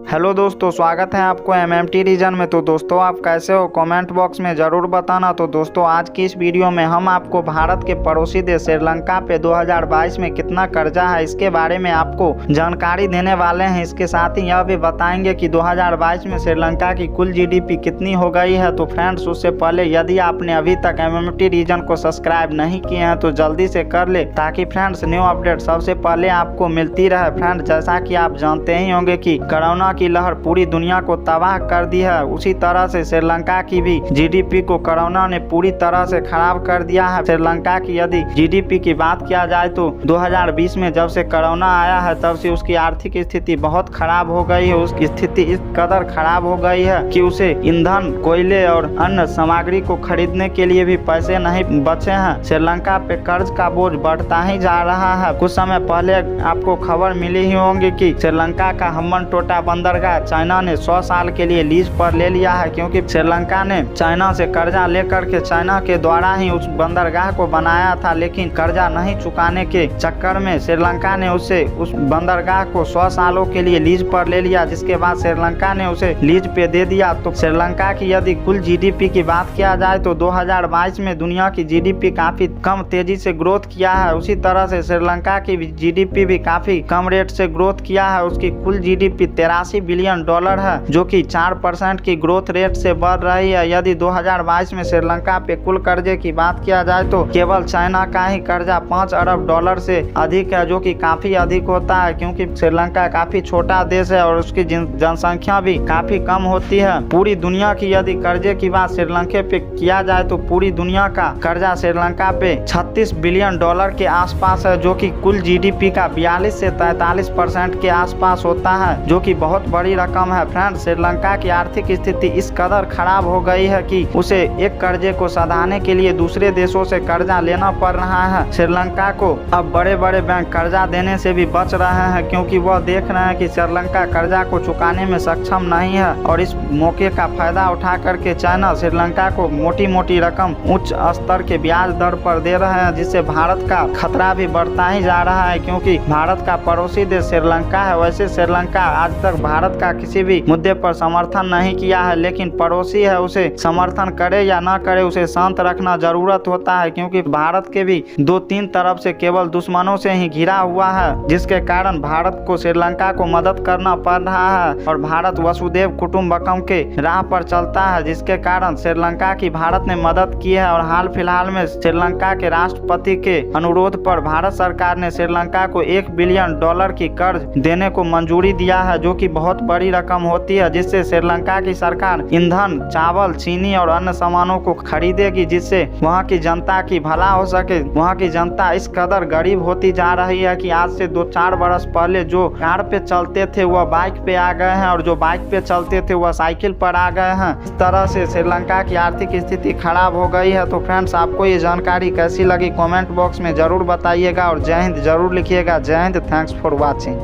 Hello दोस्तों, स्वागत है आपको एमएमटी रीजन में। तो दोस्तों, आप कैसे हो कमेंट बॉक्स में ज़रूर बताना। तो दोस्तों, आज की इस वीडियो में हम आपको भारत के पड़ोसी देश श्रीलंका पे 2022 में कितना कर्जा है इसके बारे में आपको जानकारी देने वाले हैं। इसके साथ ही यह भी बताएंगे कि 2022 में श्रीलंका की कुल जीडीपी कितनी हो गई है। तो फ्रेंड्स, उससे पहले यदि आपने अभी तक एमएमटी रीजन को सब्सक्राइब नहीं किए हैं तो जल्दी से कर ले, ताकि फ्रेंड्स न्यू अपडेट सबसे पहले आपको मिलती रहे। फ्रेंड्स, जैसा कि आप जानते ही होंगे कि कोरोना की लहर पूरी दुनिया को तबाह कर दी है, उसी तरह से श्रीलंका की भी जीडीपी को कोरोना ने पूरी तरह से खराब कर दिया है। श्रीलंका की यदि जीडीपी की बात किया जाए तो 2020 में जब से कोरोना आया है तब से उसकी आर्थिक स्थिति बहुत खराब हो गई है। उसकी स्थिति इस कदर खराब हो गई है कि उसे ईंधन, कोयले और अन्य सामग्री को खरीदने के लिए भी पैसे नहीं बचे हैं। श्रीलंका पे कर्ज का बोझ बढ़ता ही जा रहा है। कुछ समय पहले आपको खबर मिली ही होंगी कि श्रीलंका का हम्बनटोटा बंदरगाह चाइना ने 100 साल के लिए लीज पर ले लिया है, क्योंकि श्रीलंका ने चाइना से कर्जा लेकर के चाइना के द्वारा ही उस बंदरगाह को बनाया था, लेकिन कर्जा नहीं चुकाने के चक्कर में श्रीलंका ने उस बंदरगाह को 100 सालों के लिए लीज पर ले लिया, जिसके बाद श्रीलंका ने उसे लीज पे दे दिया। तो श्रीलंका की यदि कुल जीडीपी की बात किया जाए तो 2022 में दुनिया की जीडीपी काफी कम तेजी से ग्रोथ किया है। उसी तरह से श्रीलंका की जीडीपी भी काफी कम रेट से ग्रोथ किया है। उसकी कुल जीडीपी $83 बिलियन है, जो कि 4% की ग्रोथ रेट से बढ़ रही है। यदि 2022 में श्रीलंका पे कुल कर्जे की बात किया जाए तो केवल चाइना का ही कर्जा $5 अरब से अधिक है, जो कि काफी अधिक होता है, क्योंकि श्रीलंका काफी छोटा देश है और उसकी जनसंख्या भी काफी कम होती है। पूरी दुनिया की यदि कर्जे की बात श्रीलंका पे किया जाए तो पूरी दुनिया का कर्जा श्रीलंका पे $36 बिलियन के आसपास है, जो कि कुल जीडीपी का 42 से 43% के आसपास होता है, जो कि बहुत बड़ी रकम है। फ्रेंड्स, श्रीलंका की आर्थिक स्थिति इस कदर खराब हो गई है कि उसे एक कर्जे को सधाने के लिए दूसरे देशों से कर्जा लेना पड़ रहा है। श्रीलंका को अब बड़े बड़े बैंक कर्जा देने से भी बच रहे हैं, क्योंकि वह देख रहे हैं कि श्रीलंका कर्जा को चुकाने में सक्षम नहीं है, और इस मौके का फायदा उठा करके चाइना श्रीलंका को मोटी मोटी रकम उच्च स्तर के ब्याज दर पर दे रहे हैं, जिससे भारत का खतरा भी बढ़ता ही जा रहा है। क्योंकि भारत का पड़ोसी देश श्रीलंका है, वैसे श्रीलंका आज तक भारत का किसी भी मुद्दे पर समर्थन नहीं किया है, लेकिन पड़ोसी है, उसे समर्थन करे या ना करे उसे शांत रखना जरूरत होता है, क्योंकि भारत के भी 2-3 तरफ से केवल दुश्मनों से ही घिरा हुआ है, जिसके कारण भारत को श्रीलंका को मदद करना पड़ रहा है। और भारत वसुदेव कुटुंबकम के राह पर चलता है, जिसके कारण श्रीलंका की भारत ने मदद की है। और हाल फिलहाल में श्रीलंका के राष्ट्रपति के अनुरोध पर भारत सरकार ने श्रीलंका को $1 बिलियन की कर्ज देने को मंजूरी दिया है, जो कि बहुत बड़ी रकम होती है, जिससे श्रीलंका की सरकार ईंधन, चावल, चीनी और अन्य सामानों को खरीदेगी, जिससे वहां की जनता की भला हो सके। वहां की जनता इस कदर गरीब होती जा रही है कि आज से 2-4 बरस पहले जो कार पे चलते थे वह बाइक पे आ गए हैं, और जो बाइक पे चलते थे वह साइकिल पर आ गए हैं। इस तरह से श्रीलंका की आर्थिक स्थिति खराब हो गई है। तो फ्रेंड्स, आपको ये जानकारी कैसी लगी कमेंट बॉक्स में जरूर बताइएगा, और जय हिंद जरूर लिखिएगा। जय हिंद, थैंक्स फॉर वॉचिंग।